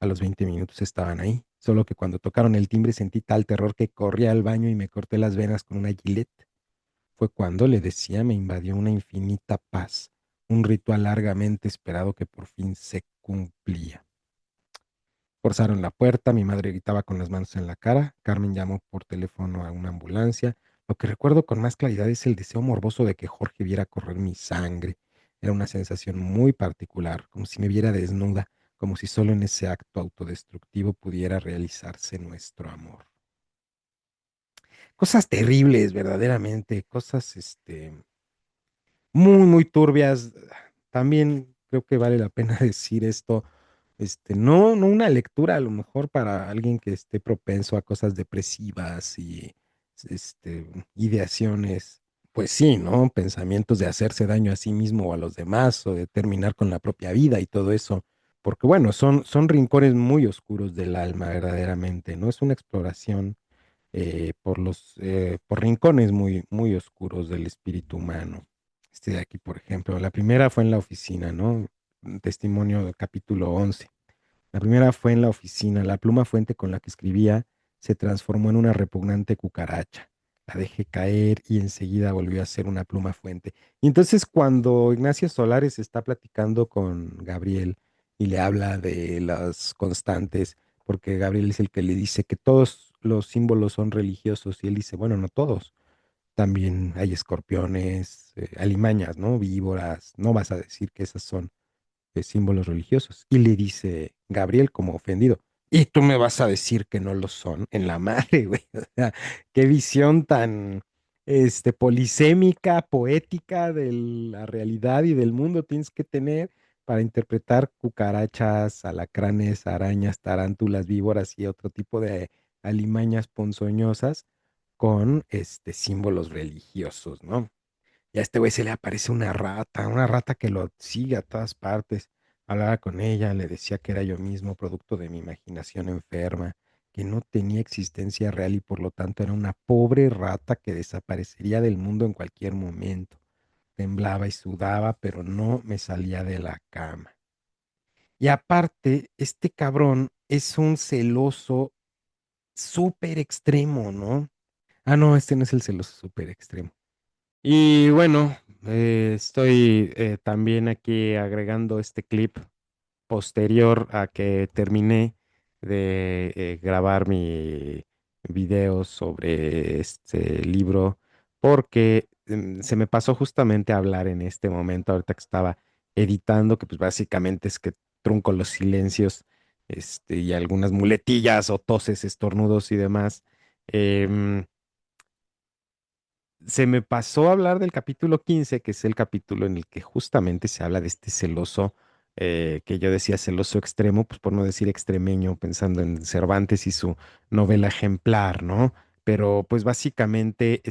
a los 20 minutos estaban ahí. Solo que cuando tocaron el timbre sentí tal terror que corrí al baño y me corté las venas con una gilette. Fue cuando, le decía, me invadió una infinita paz, un ritual largamente esperado que por fin se cumplía. Forzaron la puerta, mi madre gritaba con las manos en la cara, Carmen llamó por teléfono a una ambulancia. Lo que recuerdo con más claridad es el deseo morboso de que Jorge viera correr mi sangre. Era una sensación muy particular, como si me viera desnuda, como si solo en ese acto autodestructivo pudiera realizarse nuestro amor. Cosas terribles, verdaderamente, cosas, muy, muy turbias. También creo que vale la pena decir esto. No una lectura a lo mejor para alguien que esté propenso a cosas depresivas y ideaciones, pues sí, ¿no? Pensamientos de hacerse daño a sí mismo o a los demás o de terminar con la propia vida y todo eso, porque bueno, son rincones muy oscuros del alma, verdaderamente, ¿no? Es una exploración por rincones muy, muy oscuros del espíritu humano. Este de aquí, por ejemplo, la primera fue en la oficina, ¿no? Un testimonio del capítulo 11. La primera fue en la oficina. La pluma fuente con la que escribía se transformó en una repugnante cucaracha. La dejé caer y enseguida volvió a ser una pluma fuente. Y entonces cuando Ignacio Solares está platicando con Gabriel y le habla de las constantes, porque Gabriel es el que le dice que todos los símbolos son religiosos y él dice, bueno, no todos. También hay escorpiones, alimañas, ¿no? Víboras. No vas a decir que esas son símbolos religiosos. Y le dice Gabriel como ofendido, y tú me vas a decir que no lo son en la madre, güey. O sea, qué visión tan polisémica, poética de la realidad y del mundo tienes que tener para interpretar cucarachas, alacranes, arañas, tarántulas, víboras y otro tipo de alimañas ponzoñosas con símbolos religiosos, ¿no? Y a este güey se le aparece una rata que lo sigue a todas partes. Hablaba con ella, le decía que era yo mismo, producto de mi imaginación enferma, que no tenía existencia real y por lo tanto era una pobre rata que desaparecería del mundo en cualquier momento. Temblaba y sudaba, pero no me salía de la cama. Y aparte, este cabrón es un celoso súper extremo, ¿no? Ah, no, este no es el celoso súper extremo. Y bueno, estoy también aquí agregando este clip posterior a que terminé de grabar mi video sobre este libro, porque se me pasó justamente a hablar en este momento, ahorita que estaba editando, que pues básicamente es que trunco los silencios, y algunas muletillas o toses, estornudos y demás. em, Se me pasó a hablar del capítulo 15, que es el capítulo en el que justamente se habla de este celoso, que yo decía celoso extremo, pues por no decir extremeño, pensando en Cervantes y su novela ejemplar, ¿no? pero pues básicamente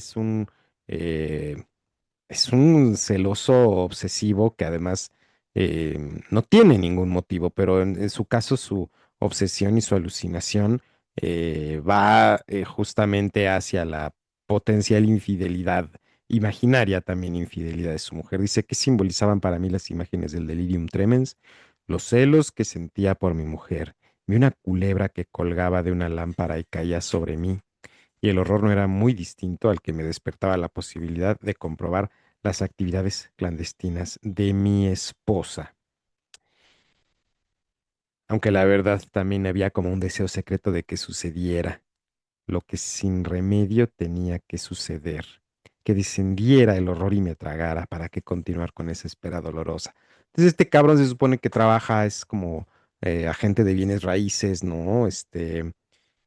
eh, es un celoso obsesivo que además no tiene ningún motivo, pero en su caso su obsesión y su alucinación va justamente hacia la potencial infidelidad, imaginaria también infidelidad de su mujer. Dice que simbolizaban para mí las imágenes del delirium tremens, los celos que sentía por mi mujer. Vi una culebra que colgaba de una lámpara y caía sobre mí y el horror no era muy distinto al que me despertaba la posibilidad de comprobar las actividades clandestinas de mi esposa. Aunque la verdad también había como un deseo secreto de que sucediera lo que sin remedio tenía que suceder, que descendiera el horror y me tragara para que continuar con esa espera dolorosa. Entonces este cabrón se supone que trabaja, es como agente de bienes raíces, ¿no?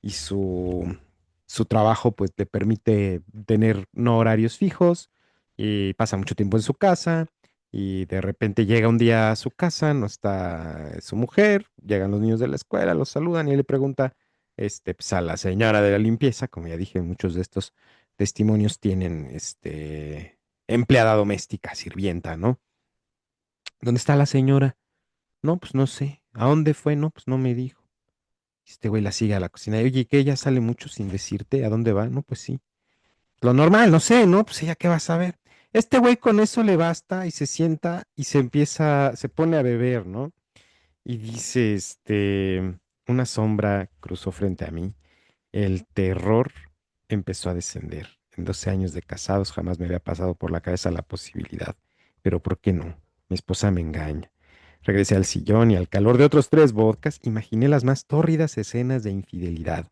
Y su trabajo pues le permite tener no horarios fijos y pasa mucho tiempo en su casa y de repente llega un día a su casa, no está su mujer, llegan los niños de la escuela, los saludan y él le pregunta pues, a la señora de la limpieza, como ya dije, muchos de estos testimonios tienen empleada doméstica, sirvienta, ¿no? ¿Dónde está la señora? No, pues no sé. ¿A dónde fue? No, pues no me dijo. Este güey la sigue a la cocina. Oye, ¿qué? ¿Ella sale mucho sin decirte a dónde va? No, pues sí. Lo normal, no sé, ¿no? Pues ella qué va a saber. Este güey con eso le basta y se sienta y se pone a beber, ¿no? Y dice, una sombra cruzó frente a mí. El terror empezó a descender. En 12 años de casados jamás me había pasado por la cabeza la posibilidad. Pero ¿por qué no? Mi esposa me engaña. Regresé al sillón y al calor de otros 3 vodkas imaginé las más tórridas escenas de infidelidad.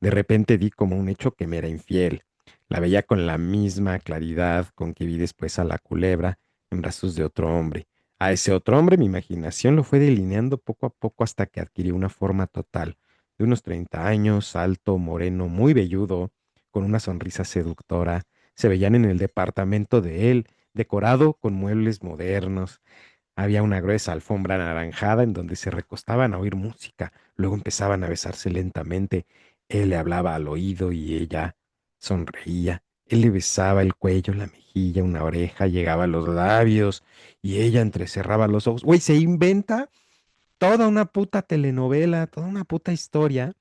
De repente di como un hecho que me era infiel. La veía con la misma claridad con que vi después a la culebra en brazos de otro hombre. A ese otro hombre mi imaginación lo fue delineando poco a poco hasta que adquirió una forma total de unos 30 años, alto, moreno, muy velludo, con una sonrisa seductora. Se veían en el departamento de él, decorado con muebles modernos. Había una gruesa alfombra anaranjada en donde se recostaban a oír música. Luego empezaban a besarse lentamente. Él le hablaba al oído y ella sonreía. Él le besaba el cuello, la mejilla, una oreja, llegaba a los labios y ella entrecerraba los ojos. Güey, se inventa toda una puta telenovela, toda una puta historia,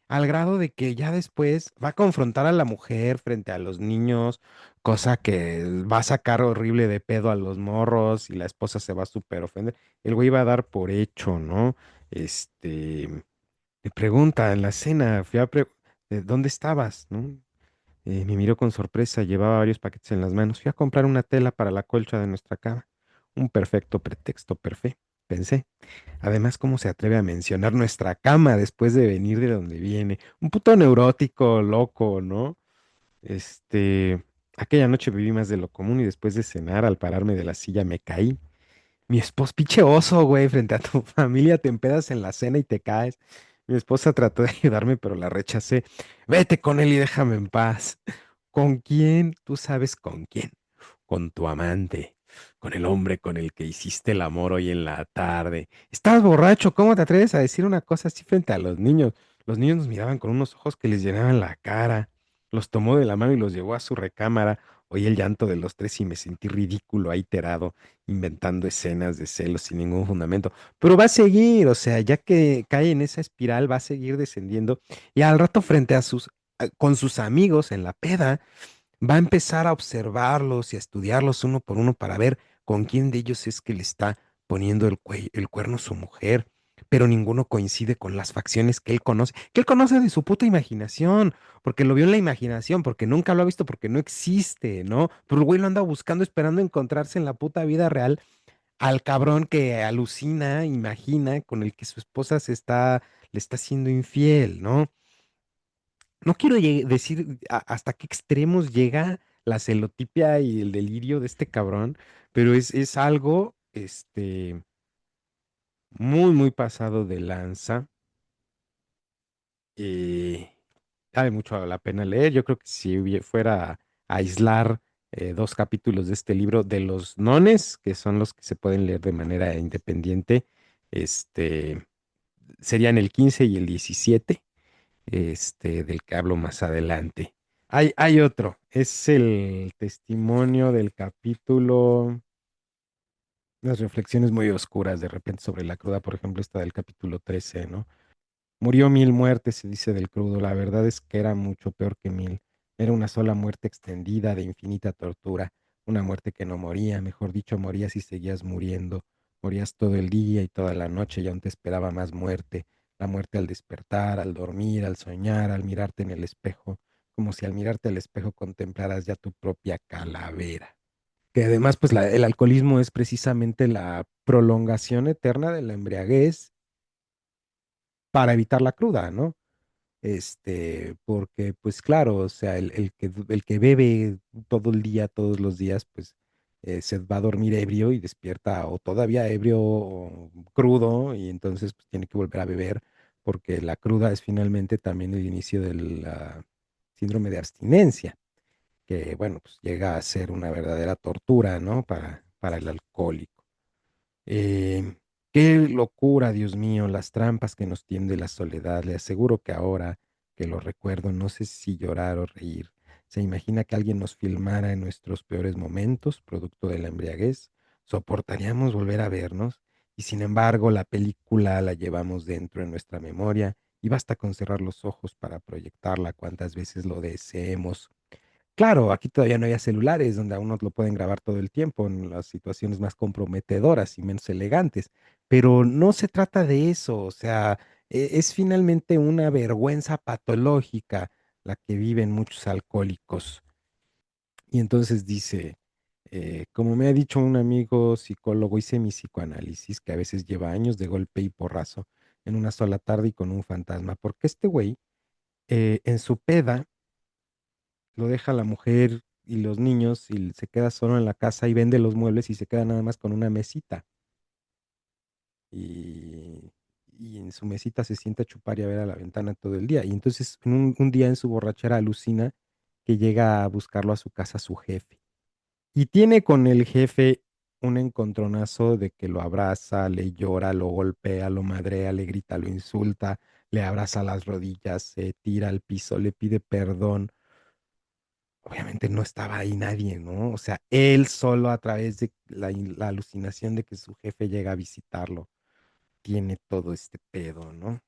al grado de que ya después va a confrontar a la mujer frente a los niños, cosa que va a sacar horrible de pedo a los morros y la esposa se va a súper ofender. El güey va a dar por hecho, ¿no? Me pregunta en la cena, ¿dónde estabas? ¿No? Me miró con sorpresa, llevaba varios paquetes en las manos. Fui a comprar una tela para la colcha de nuestra cama. Un perfecto pretexto, perfecto, pensé. Además, ¿cómo se atreve a mencionar nuestra cama después de venir de donde viene? Un puto neurótico, loco, ¿no? Este, aquella noche viví más de lo común y después de cenar, al pararme de la silla, me caí. Mi esposo, pinche oso, güey, frente a tu familia, te empedas en la cena y te caes. Mi esposa trató de ayudarme, pero la rechacé. Vete con él y déjame en paz. ¿Con quién? Tú sabes con quién. Con tu amante, con el hombre con el que hiciste el amor hoy en la tarde. Estás borracho, ¿cómo te atreves a decir una cosa así frente a los niños? Los niños nos miraban con unos ojos que les llenaban la cara. Los tomó de la mano y los llevó a su recámara. Oí el llanto de los tres y me sentí ridículo, ahí tirado, inventando escenas de celos sin ningún fundamento. Pero va a seguir, o sea, ya que cae en esa espiral, va a seguir descendiendo. Y al rato frente con sus amigos en la peda va a empezar a observarlos y a estudiarlos uno por uno para ver con quién de ellos es que le está poniendo el cuerno su mujer, pero ninguno coincide con las facciones que él conoce de su puta imaginación, porque lo vio en la imaginación, porque nunca lo ha visto, porque no existe, ¿no? Pero el güey lo anda buscando, esperando encontrarse en la puta vida real al cabrón que alucina, imagina, con el que su esposa le está siendo infiel, ¿no? No quiero decir hasta qué extremos llega la celotipia y el delirio de este cabrón, pero es algo, muy, muy pasado de lanza. eh, Vale mucho la pena leer. Yo creo que si fuera a aislar 2 capítulos de este libro de los nones, que son los que se pueden leer de manera independiente, este, serían el 15 y el 17 del que hablo más adelante. Hay otro, es el testimonio del capítulo, unas reflexiones muy oscuras de repente sobre la cruda, por ejemplo, esta del capítulo 13, ¿no? Murió 1000 muertes, se dice del crudo. La verdad es que era mucho peor que 1000. Era una sola muerte extendida de infinita tortura. Una muerte que no moría, mejor dicho, morías y seguías muriendo. Morías todo el día y toda la noche y aún te esperaba más muerte. La muerte al despertar, al dormir, al soñar, al mirarte en el espejo, como si al mirarte al espejo contemplaras ya tu propia calavera. Que además, pues el alcoholismo es precisamente la prolongación eterna de la embriaguez para evitar la cruda, ¿no? Porque pues claro, o sea, el que bebe todo el día, todos los días, pues se va a dormir ebrio y despierta o todavía ebrio o crudo y entonces pues tiene que volver a beber porque la cruda es finalmente también el inicio del síndrome de abstinencia, que bueno, pues llega a ser una verdadera tortura, ¿no? Para el alcohólico. Eh, Qué locura, Dios mío, las trampas que nos tiende la soledad. Le aseguro que ahora que lo recuerdo, no sé si llorar o reír. ¿Se imagina que alguien nos filmara en nuestros peores momentos, producto de la embriaguez? ¿Soportaríamos volver a vernos? Y sin embargo, la película la llevamos dentro en nuestra memoria y basta con cerrar los ojos para proyectarla cuantas veces lo deseemos. Claro, aquí todavía no había celulares donde a uno lo pueden grabar todo el tiempo en las situaciones más comprometedoras y menos elegantes, pero no se trata de eso, o sea, es finalmente una vergüenza patológica la que viven muchos alcohólicos. Y entonces dice, como me ha dicho un amigo psicólogo, hice mi psicoanálisis, que a veces lleva años de golpe y porrazo en una sola tarde y con un fantasma, porque este güey en su peda lo deja la mujer y los niños y se queda solo en la casa y vende los muebles y se queda nada más con una mesita. Y, y en su mesita se sienta a chupar y a ver a la ventana todo el día. Y entonces un día en su borrachera alucina que llega a buscarlo a su casa su jefe. Y tiene con el jefe un encontronazo de que lo abraza, le llora, lo golpea, lo madrea, le grita, lo insulta, le abraza las rodillas, se tira al piso, le pide perdón. Obviamente no estaba ahí nadie, ¿no? O sea, él solo a través de la alucinación de que su jefe llega a visitarlo, tiene todo este pedo, ¿no?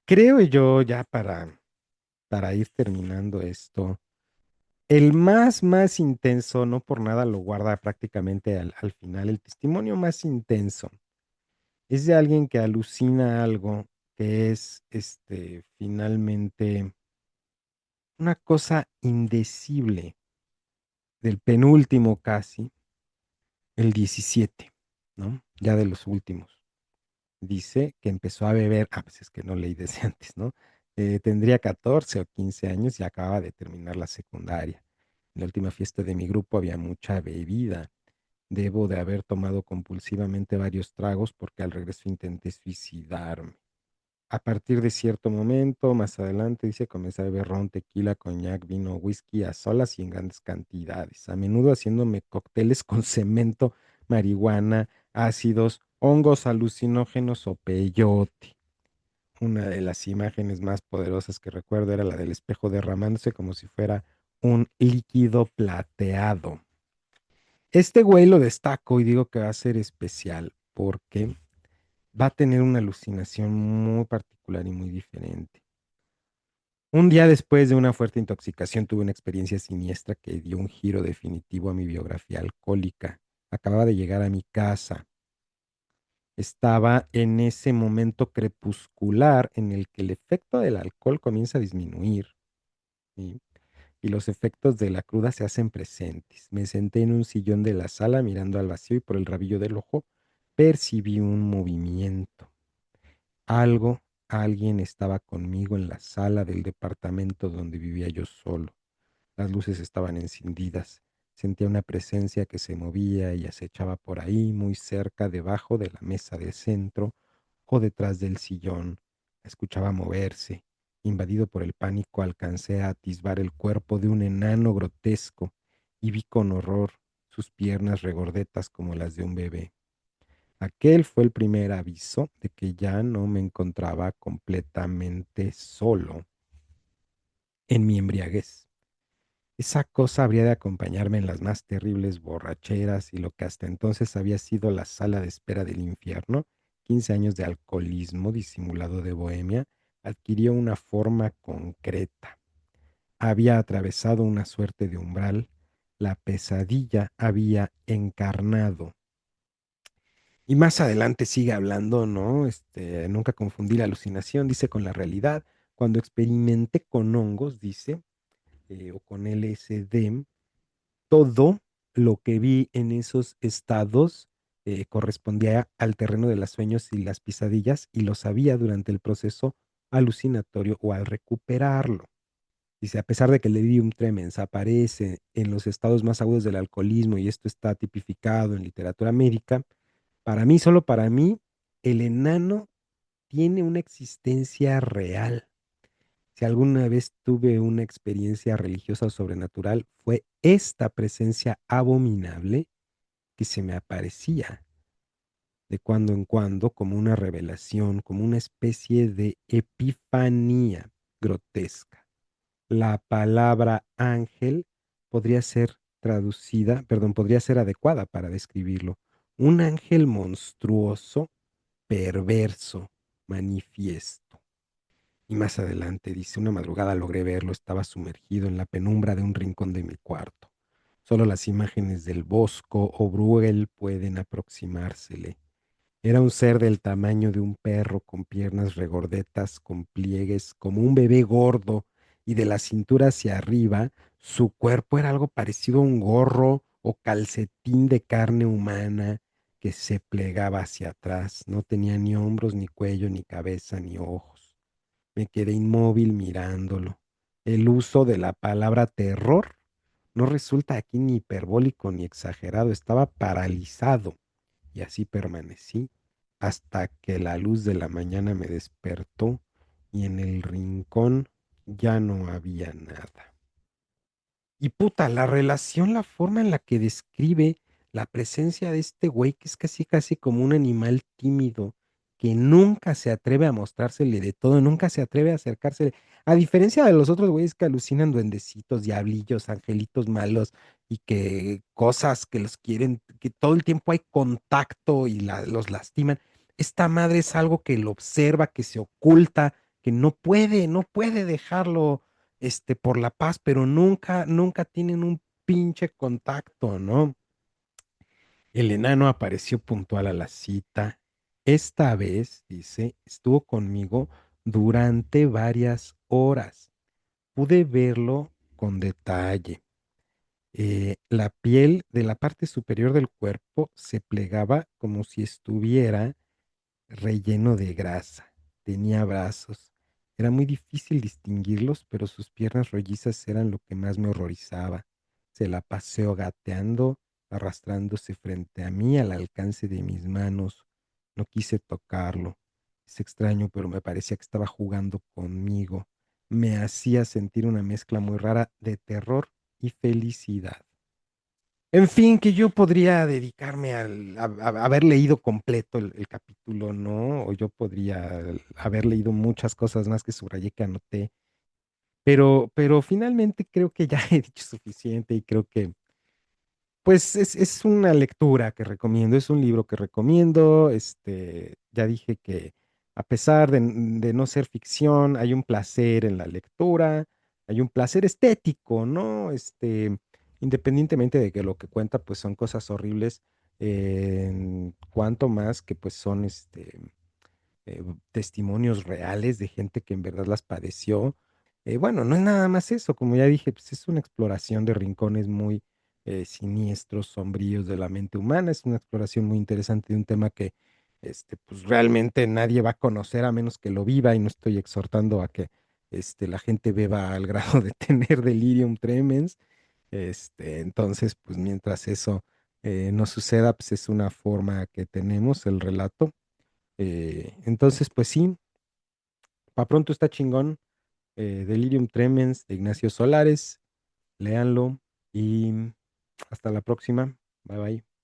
Creo yo, ya para ir terminando esto, el más intenso, no por nada lo guarda prácticamente al final, el testimonio más intenso es de alguien que alucina algo que es, finalmente una cosa indecible, del penúltimo casi el 17, ¿no? Ya de los últimos. Dice que empezó a beber, pues es que no leí desde antes, ¿no? Tendría 14 o 15 años y acababa de terminar la secundaria. En la última fiesta de mi grupo había mucha bebida. Debo de haber tomado compulsivamente varios tragos porque al regreso intenté suicidarme. A partir de cierto momento, más adelante, dice, comencé a beber ron, tequila, coñac, vino, whisky a solas y en grandes cantidades, a menudo haciéndome cócteles con cemento, marihuana, ácidos, hongos alucinógenos o peyote. Una de las imágenes más poderosas que recuerdo era la del espejo derramándose como si fuera un líquido plateado. Este güey lo destaco y digo que va a ser especial porque va a tener una alucinación muy particular y muy diferente. Un día después de una fuerte intoxicación tuve una experiencia siniestra que dio un giro definitivo a mi biografía alcohólica. Acababa de llegar a mi casa. Estaba en ese momento crepuscular en el que el efecto del alcohol comienza a disminuir, ¿sí? Y los efectos de la cruda se hacen presentes. Me senté en un sillón de la sala mirando al vacío y por el rabillo del ojo percibí un movimiento. Algo, alguien estaba conmigo en la sala del departamento donde vivía yo solo. Las luces estaban encendidas. Sentía una presencia que se movía y acechaba por ahí, muy cerca, debajo de la mesa de centro o detrás del sillón. La escuchaba moverse. Invadido por el pánico, alcancé a atisbar el cuerpo de un enano grotesco y vi con horror sus piernas regordetas como las de un bebé. Aquel fue el primer aviso de que ya no me encontraba completamente solo en mi embriaguez. Esa cosa habría de acompañarme en las más terribles borracheras y lo que hasta entonces había sido la sala de espera del infierno. 15 años de alcoholismo disimulado de bohemia adquirió una forma concreta. Había atravesado una suerte de umbral. La pesadilla había encarnado. Y más adelante sigue hablando, ¿no? Nunca confundí la alucinación, dice, con la realidad. Cuando experimenté con hongos, dice, o con LSD, todo lo que vi en esos estados correspondía al terreno de los sueños y las pesadillas y lo sabía durante el proceso alucinatorio o al recuperarlo. Dice, a pesar de que el delirium tremens aparece en los estados más agudos del alcoholismo y esto está tipificado en literatura médica, para mí, solo para mí, el enano tiene una existencia real. Si alguna vez tuve una experiencia religiosa o sobrenatural, fue esta presencia abominable que se me aparecía de cuando en cuando como una revelación, como una especie de epifanía grotesca. La palabra ángel podría ser traducida, perdón, podría ser adecuada para describirlo. Un ángel monstruoso, perverso, manifiesto. Y más adelante dice, una madrugada logré verlo, estaba sumergido en la penumbra de un rincón de mi cuarto. Solo las imágenes del Bosco o Bruegel pueden aproximársele. Era un ser del tamaño de un perro, con piernas regordetas, con pliegues, como un bebé gordo, y de la cintura hacia arriba, su cuerpo era algo parecido a un gorro o calcetín de carne humana que se plegaba hacia atrás. No tenía ni hombros, ni cuello, ni cabeza, ni ojos. Me quedé inmóvil mirándolo. El uso de la palabra terror no resulta aquí ni hiperbólico ni exagerado. Estaba paralizado y así permanecí hasta que la luz de la mañana me despertó y en el rincón ya no había nada. Y puta, la relación, la forma en la que describe la presencia de este güey, que es casi casi como un animal tímido, que nunca se atreve a mostrársele de todo, nunca se atreve a acercársele. A diferencia de los otros güeyes que alucinan duendecitos, diablillos, angelitos malos y que cosas que los quieren, que todo el tiempo hay contacto y los lastiman. Esta madre es algo que lo observa, que se oculta, que no puede dejarlo por la paz, pero nunca, nunca tienen un pinche contacto, ¿no? El enano apareció puntual a la cita. Esta vez, dice, estuvo conmigo durante varias horas. Pude verlo con detalle. La piel de la parte superior del cuerpo se plegaba como si estuviera relleno de grasa. Tenía brazos. Era muy difícil distinguirlos, pero sus piernas rollizas eran lo que más me horrorizaba. Se la paseó gateando, arrastrándose frente a mí al alcance de mis manos. No quise tocarlo. Es extraño, pero me parecía que estaba jugando conmigo. Me hacía sentir una mezcla muy rara de terror y felicidad. En fin, que yo podría dedicarme a haber leído completo el capítulo, ¿no? O yo podría haber leído muchas cosas más que subrayé que anoté, pero finalmente creo que ya he dicho suficiente y creo que pues es una lectura que recomiendo, es un libro que recomiendo. Ya dije que a pesar de no ser ficción, hay un placer en la lectura, hay un placer estético, ¿no? Independientemente de que lo que cuenta pues son cosas horribles, cuanto más que pues son testimonios reales de gente que en verdad las padeció. Bueno, no es nada más eso, como ya dije, pues es una exploración de rincones muy siniestros, sombríos de la mente humana, es una exploración muy interesante de un tema que pues realmente nadie va a conocer a menos que lo viva y no estoy exhortando a que la gente beba al grado de tener delirium tremens. Entonces, pues mientras eso no suceda, pues es una forma que tenemos el relato. Entonces, pues sí, para pronto está chingón. Delirium Tremens de Ignacio Solares. Léanlo y hasta la próxima. Bye bye.